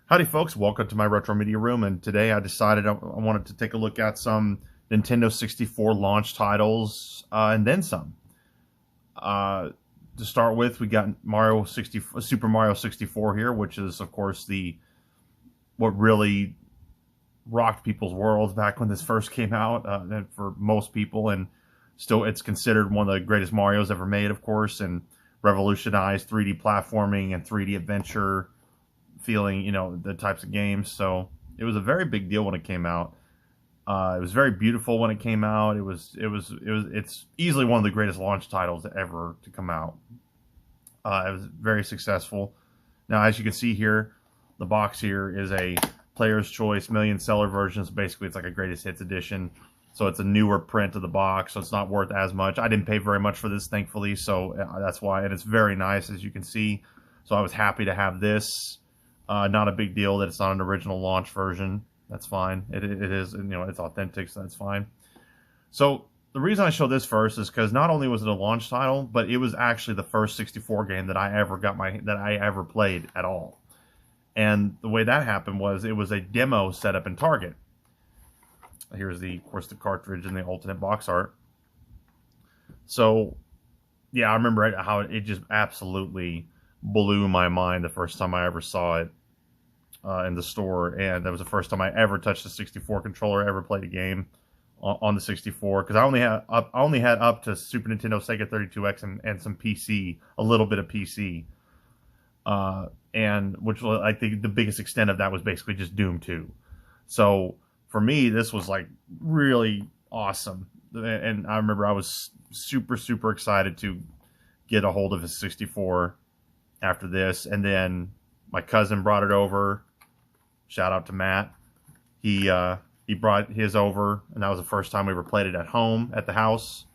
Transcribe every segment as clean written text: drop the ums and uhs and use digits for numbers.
Howdy folks, welcome to my retro media room, and today I decided I wanted to take a look at some Nintendo 64 launch titles and then some. To start with, we got Super Mario 64 here, which is of course what really rocked people's worlds back when this first came out for most people, and still it's considered one of the greatest Marios ever made, of course, and revolutionized 3D platforming and 3D adventure feeling, the types of games. So it was a very big deal when it came out. It was very beautiful when it came out. It's easily one of the greatest launch titles ever to come out. It was very successful. Now, as you can see here, the box here is a Player's Choice million seller version. So basically, it's like a greatest hits edition. So it's a newer print of the box, so it's not worth as much. I didn't pay very much for this, thankfully, so that's why. And it's very nice, as you can see. So I was happy to have this. Not a big deal that it's not an original launch version. That's fine. It is, it's authentic, so that's fine. So the reason I show this first is because not only was it a launch title, but it was actually the first 64 game that I ever played at all. And the way that happened was it was a demo set up in Target. Here's of course, the cartridge and the alternate box art. So, yeah, I remember how it just absolutely blew my mind the first time I ever saw it in the store, and that was the first time I ever touched a 64 controller, ever played a game on the 64, because I only had up to Super Nintendo, Sega 32X, and some PC, a little bit of PC, and which was, I think, the biggest extent of that was basically just Doom 2. So for me, this was like really awesome, and I remember I was super excited to get a hold of a 64 after this, and then my cousin brought it over. Shout out to Matt. He brought his over, and that was the first time we ever played it at home at the house.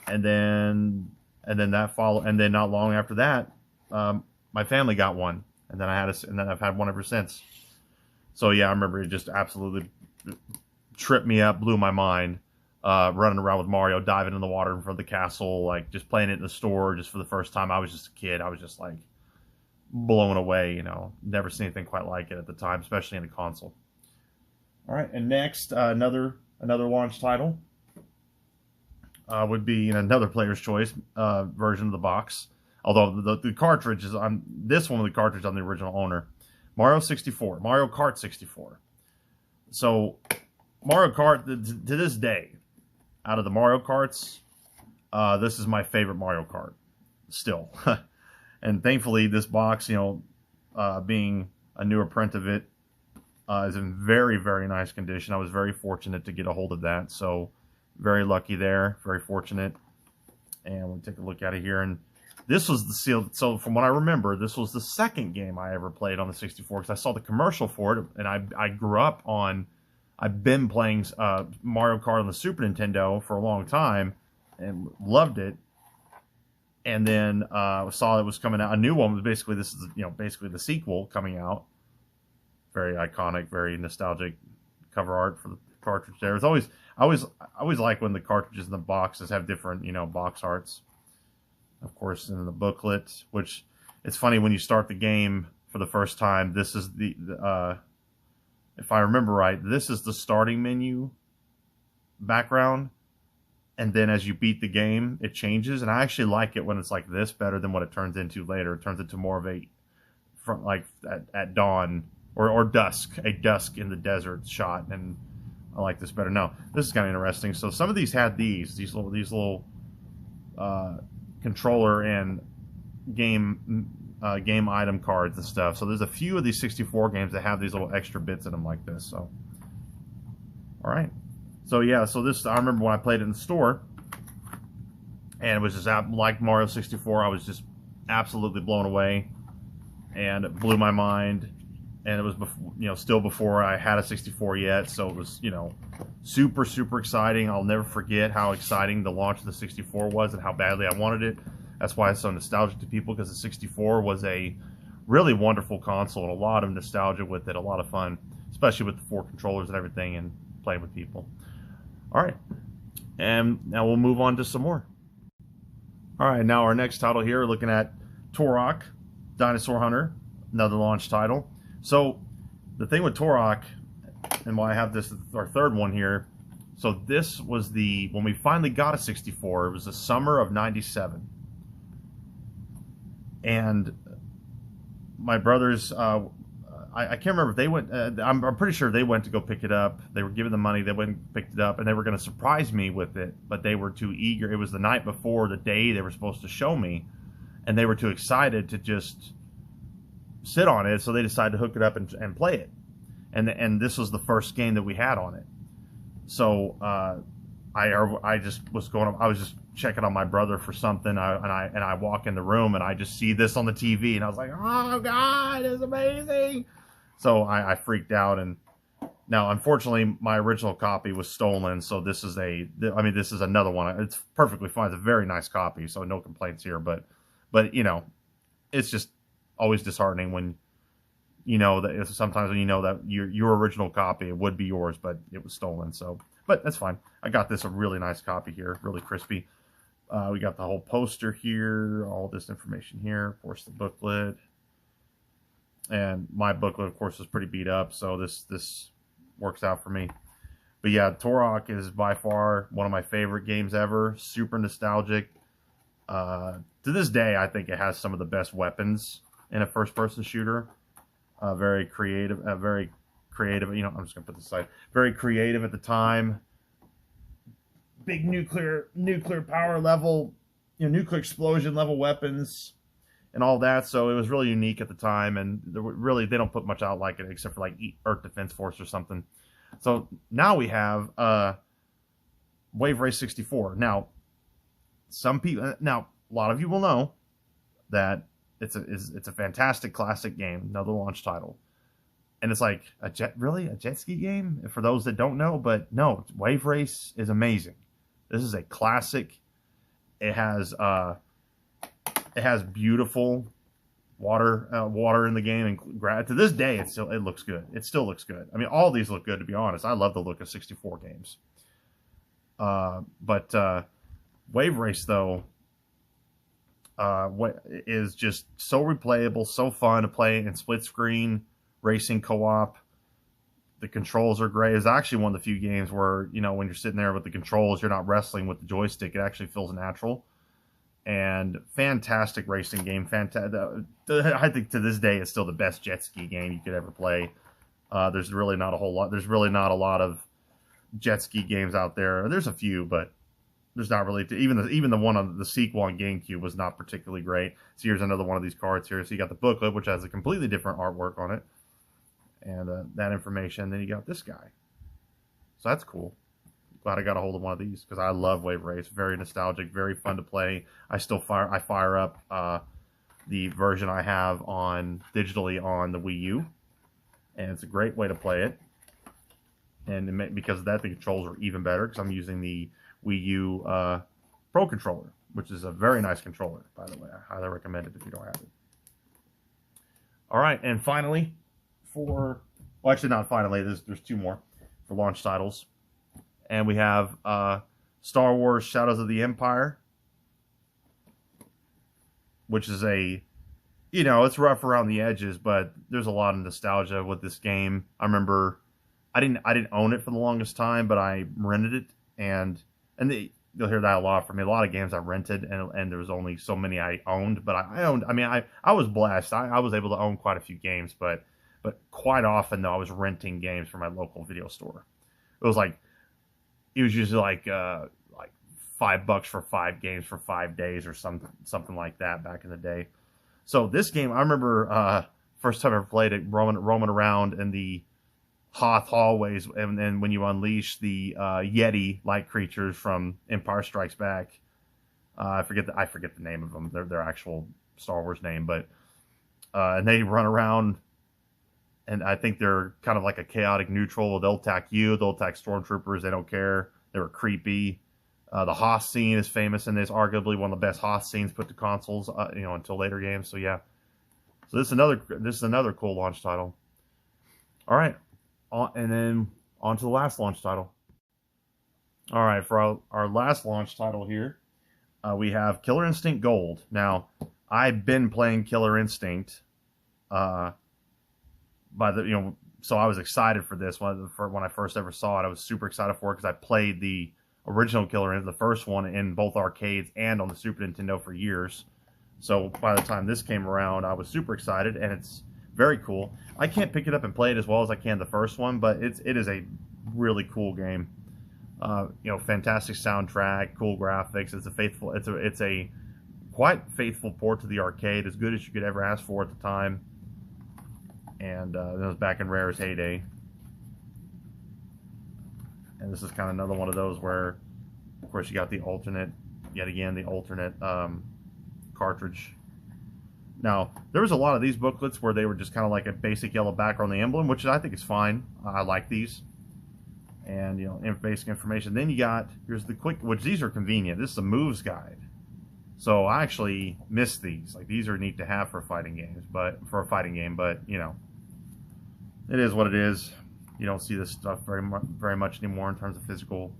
And then that followed, and then not long after that, my family got one, and then and then I've had one ever since. So yeah, I remember it just absolutely tripped me up, blew my mind. Running around with Mario, diving in the water in front of the castle, like just playing it in the store just for the first time. I was just a kid. I was just like blown away, never seen anything quite like it at the time, especially in a console. All right, and next, another launch title would be another Player's Choice version of the box. Although the cartridge is on this one, with the cartridge on the original owner, Mario 64, Mario Kart 64. So Mario Kart, to this day, out of the Mario Karts, this is my favorite Mario Kart, still. And thankfully, this box, being a newer print of it, is in very nice condition. I was very fortunate to get a hold of that, so very lucky there, very fortunate. And we'll take a look at it here. And this was the seal. So from what I remember, this was the second game I ever played on the 64, because I saw the commercial for it, and I grew up on. I've been playing Mario Kart on the Super Nintendo for a long time and loved it. And then saw it was coming out. A new one was basically, this is basically the sequel coming out. Very iconic, very nostalgic cover art for the cartridge there. It's I always like when the cartridges in the boxes have different box arts. Of course, in the booklet, which it's funny when you start the game for the first time. This is if I remember right, this is the starting menu background, and then as you beat the game, it changes. And I actually like it when it's like this better than what it turns into later. It turns into more of a like at dawn or dusk, a dusk in the desert shot, and I like this better. Now, this is kind of interesting. So some of these had these little controller and game item cards and stuff. So there's a few of these 64 games that have these little extra bits in them like this. So, all right. So yeah, so this, I remember when I played it in the store, and it was just like Mario 64. I was just absolutely blown away, and it blew my mind. And it was before, still before I had a 64 yet. So it was, super exciting. I'll never forget how exciting the launch of the 64 was and how badly I wanted it. That's why it's so nostalgic to people, because the 64 was a really wonderful console and a lot of nostalgia with it, a lot of fun, especially with the 4 controllers and everything, and playing with people. All right, and now we'll move on to some more. All right, now our next title here, looking at Tac Dinosaur Hunter, another launch title. So the thing with Turok, and why I have this, our third one here. So this was when we finally got a 64. It was the summer of '97, and my brothers. I can't remember if they went. I'm pretty sure they went to go pick it up. They were given the money. They went and picked it up, and they were going to surprise me with it, but they were too eager. It was the night before the day they were supposed to show me, and they were too excited to just sit on it. So they decided to hook it up and play it. And this was the first game that we had on it. So I just was going. I was just checking on my brother for something. And I walk in the room and I just see this on the TV, and I was like, "Oh God, it's amazing!" So I freaked out. And now, unfortunately, my original copy was stolen. So this is this is another one. It's perfectly fine. It's a very nice copy. So no complaints here. But you know, it's just always disheartening when you know that sometimes when you know that your original copy, it would be yours, but it was stolen. So, but that's fine. I got this a really nice copy here, really crispy. We got the whole poster here, all this information here, of course the booklet, and my booklet, of course, is pretty beat up, so this works out for me. But yeah, Turok is by far one of my favorite games ever. Super nostalgic. To this day, I think it has some of the best weapons in a first-person shooter. Very creative. You know, I'm just gonna put this aside. Very creative at the time. Big nuclear power level, you know, nuclear explosion level weapons, and all that. So it was really unique at the time, and they don't put much out like it except for like Earth Defense Force or something. So now we have Wave Race 64. Now, a lot of you will know that it's a fantastic classic game, another launch title. And it's like, a jet ski game? For those that don't know, but no, Wave Race is amazing. This is a classic. It has beautiful water in the game, and to this day, it looks good. It still looks good. I mean, all these look good, to be honest. I love the look of 64 games. But Wave Race, though, is just so replayable, so fun to play in split screen racing co-op. The controls are great. It's actually one of the few games where, you know, when you're sitting there with the controls, you're not wrestling with the joystick. It actually feels natural. And fantastic racing game. I think to this day it's still the best jet ski game you could ever play. There's really not a whole lot. There's really not a lot of jet ski games out there. There's a few, but there's not really. Even the one on the sequel on GameCube was not particularly great. So here's another one of these cards here. So you got the booklet, which has a completely different artwork on it, and that information. Then you got this guy. So that's cool. Glad I got a hold of one of these because I love Wave Race. Very nostalgic, very fun to play. I fire up the version I have digitally on the Wii U, and it's a great way to play it. And because of that, the controls are even better because I'm using the Wii U Pro controller, which is a very nice controller, by the way. I highly recommend it if you don't have it. All right, and finally, actually not finally, there's two more for launch titles. And we have Star Wars Shadows of the Empire, which is it's rough around the edges, but there's a lot of nostalgia with this game. I remember I didn't own it for the longest time, but I rented it, and you'll hear that a lot from me. A lot of games I rented, and there was only so many I owned, but I was blessed. I was able to own quite a few games, but quite often though I was renting games from my local video store. It was usually like $5 for 5 games for 5 days or something like that back in the day. So this game, I remember first time I ever played it, roaming around in the Hoth hallways, and then when you unleash the Yeti-like creatures from Empire Strikes Back, I forget the name of them, their actual Star Wars name, but and they run around. And I think they're kind of like a chaotic neutral. They'll attack you. They'll attack stormtroopers. They don't care. They were creepy. The Hoth scene is famous, and it's arguably one of the best Hoth scenes put to consoles, until later games. So yeah. So this is another cool launch title. All right, and then on to the last launch title. All right, for our last launch title here, we have Killer Instinct Gold. Now, I've been playing Killer Instinct. so I was excited for this when I first ever saw it. I was super excited for it because I played the original Killer Instinct, the first one, in both arcades and on the Super Nintendo for years. So by the time this came around, I was super excited, and it's very cool. I can't pick it up and play it as well as I can the first one, but it is a really cool game. You know, fantastic soundtrack, cool graphics. It's a quite faithful port to the arcade, as good as you could ever ask for at the time. And that was back in Rare's heyday. And this is kind of another one of those where, of course, you got the alternate, yet again, the alternate cartridge. Now, there was a lot of these booklets where they were just kind of like a basic yellow background on the emblem, which I think is fine. I like these. And, you know, basic information. Then you got, here's the quick, which these are convenient. This is a moves guide. So I actually missed these. Like, these are neat to have for fighting games, but you know, it is what it is. You don't see this stuff very much anymore in terms of physical,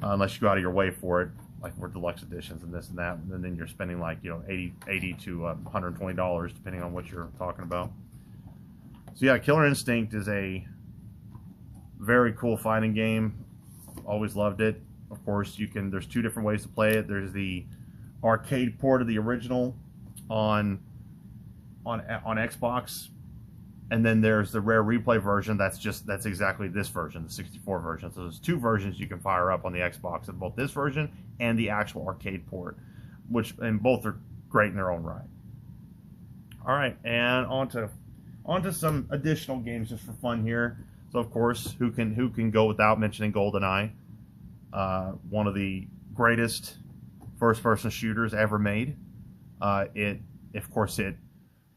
unless you go out of your way for it, like for deluxe editions and this and that, and then you're spending like, you know, $80 to $120 depending on what you're talking about. So yeah, Killer Instinct is a very cool fighting game. Always loved it. Of course, there's two different ways to play it. There's the arcade port of the original on Xbox, and then there's the rare replay version. That's exactly this version, the 64 version. So there's two versions you can fire up on the Xbox, of both this version and the actual arcade port, and both are great in their own right. All right, and on to some additional games just for fun here. So of course, who can go without mentioning GoldenEye, one of the greatest first-person shooters ever made. Of course, it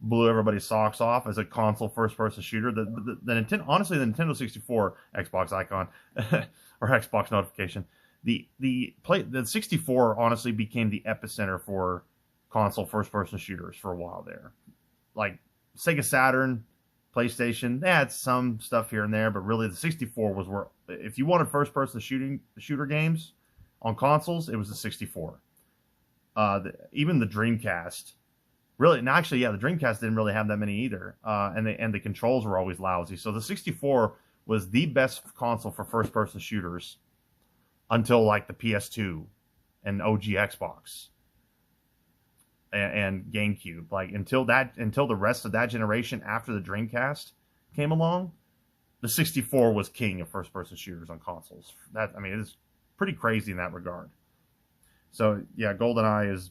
blew everybody's socks off as a console first-person shooter. The Nintendo, honestly, the Nintendo 64 Xbox icon or Xbox notification, the 64 honestly became the epicenter for console first-person shooters for a while there. Like Sega Saturn, PlayStation, they had some stuff here and there, but really the 64 was where, if you wanted first-person shooter games on consoles, it was the 64. Even the Dreamcast, really, and actually, yeah, the Dreamcast didn't really have that many either, and the controls were always lousy. So the 64 was the best console for first-person shooters until like the PS2 and OG Xbox and GameCube. Like until the rest of that generation after the Dreamcast came along, the 64 was king of first-person shooters on consoles. It is pretty crazy in that regard. So yeah, GoldenEye is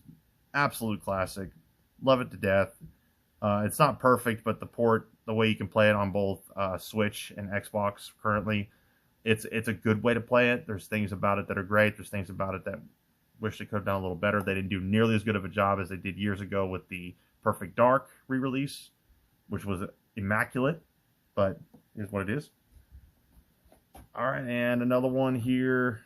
absolute classic. Love it to death. It's not perfect, but the way you can play it on both Switch and Xbox currently, it's a good way to play it. There's things about it that are great. There's things about it that wish they could have done a little better. They didn't do nearly as good of a job as they did years ago with the Perfect Dark re-release, which was immaculate, but here's what it is. All right, and another one here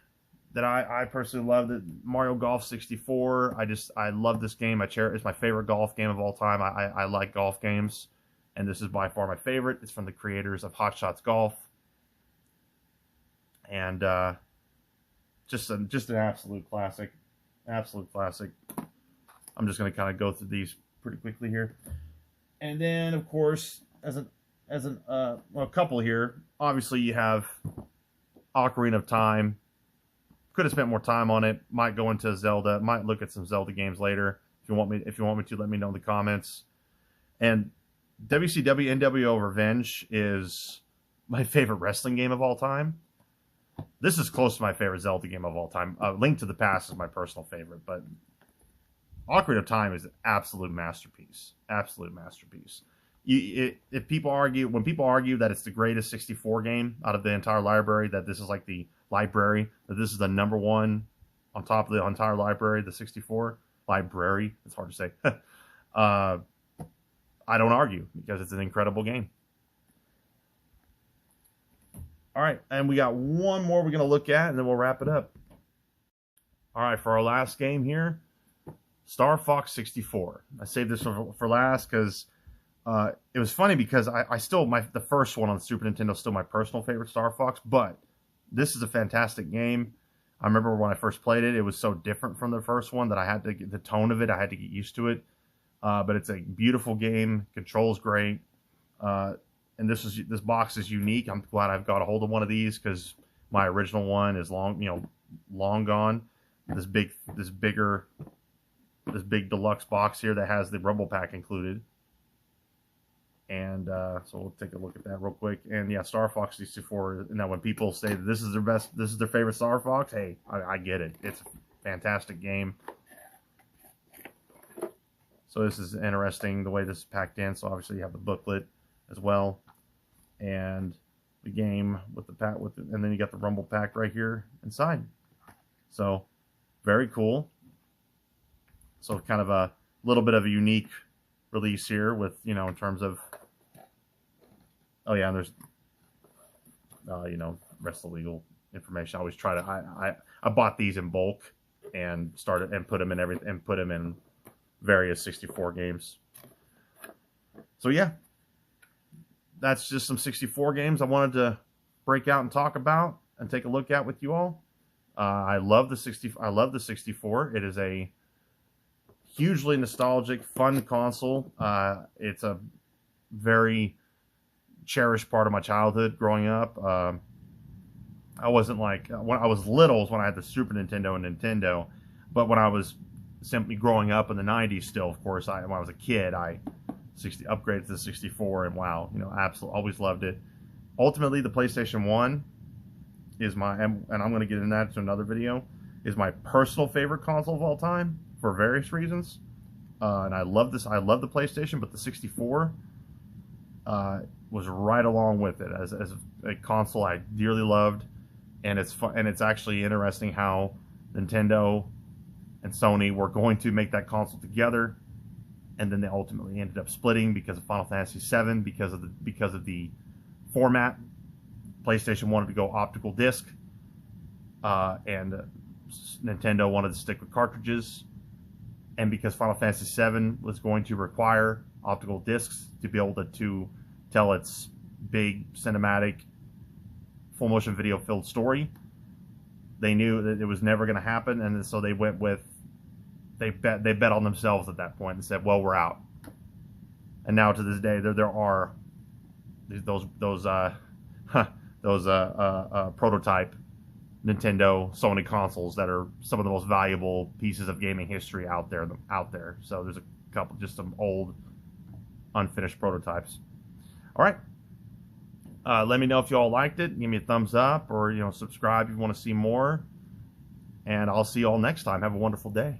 that I personally love, the Mario Golf 64. I love this game. It's my favorite golf game of all time. I like golf games, and this is by far my favorite. It's from the creators of Hot Shots Golf, and just an absolute classic. Absolute classic. I'm just going to kind of go through these pretty quickly here, and then of course, as a couple here, obviously you have Ocarina of Time. Could have spent more time on it. Might go into Zelda. Might look at some Zelda games later. If you want me to, let me know in the comments. And WCW NWO Revenge is my favorite wrestling game of all time. This is close to my favorite Zelda game of all time. Link to the Past is my personal favorite, but Ocarina of Time is an absolute masterpiece. Absolute masterpiece. When people argue that it's the greatest 64 game out of the entire library, that this is like the library, that this is the number one on top of the entire library, the 64 library, it's hard to say. I don't argue, because it's an incredible game. All right, and we got one more we're going to look at, and then we'll wrap it up. All right, for our last game here, Star Fox 64. I saved this for last because it was funny because I still, the first one on the Super Nintendo is still my personal favorite Star Fox, but this is a fantastic game. I remember when I first played it, it was so different from the first one that I had to get the tone of it. I had to get used to it. But it's a beautiful game. Controls great. and this box is unique. I'm glad I've got a hold of one of these because my original one is long gone. This big deluxe box here that has the Rumble Pack included. And so we'll take a look at that real quick. And yeah, Star Fox 64. Now, when people say that this is their favorite Star Fox, hey, I get it. It's a fantastic game. So this is interesting the way this is packed in. So obviously you have the booklet as well, and the game with the pack and then you got the Rumble Pack right here inside. So very cool. So kind of a little bit of a unique release here with, you know, in terms of, oh yeah, and there's you know, rest of the legal information. I always try to I bought these in bulk and started and put them in various 64 games. So yeah, that's just some 64 games I wanted to break out and talk about and take a look at with you all. I love the 64. It is a hugely nostalgic, fun console. It's a very cherished part of my childhood growing up. I wasn't like, when I was little when I had the Super Nintendo and Nintendo, but when I was simply growing up in the 90s still, of course, when I was a kid, I upgraded to the 64, and wow, you know, absolutely always loved it. Ultimately, the PlayStation 1 is my, and I'm going to get into that to another video, is my personal favorite console of all time for various reasons. And I love this. I love the PlayStation, but the 64 was right along with it as a console I dearly loved. And it's fun, and it's actually interesting how Nintendo and Sony were going to make that console together, and then they ultimately ended up splitting because of Final Fantasy VII, because of the format. PlayStation wanted to go optical disc, and Nintendo wanted to stick with cartridges. And because Final Fantasy VII was going to require optical discs to be able to tell its big cinematic, full motion video filled story, they knew that it was never going to happen, and so they went with, they bet on themselves at that point and said, well, we're out. And now to this day, there are those prototype Nintendo, Sony consoles that are some of the most valuable pieces of gaming history out there. So there's a couple, just some old, unfinished prototypes. All right. Let me know if you all liked it. Give me a thumbs up, or, you know, subscribe if you want to see more. And I'll see you all next time. Have a wonderful day.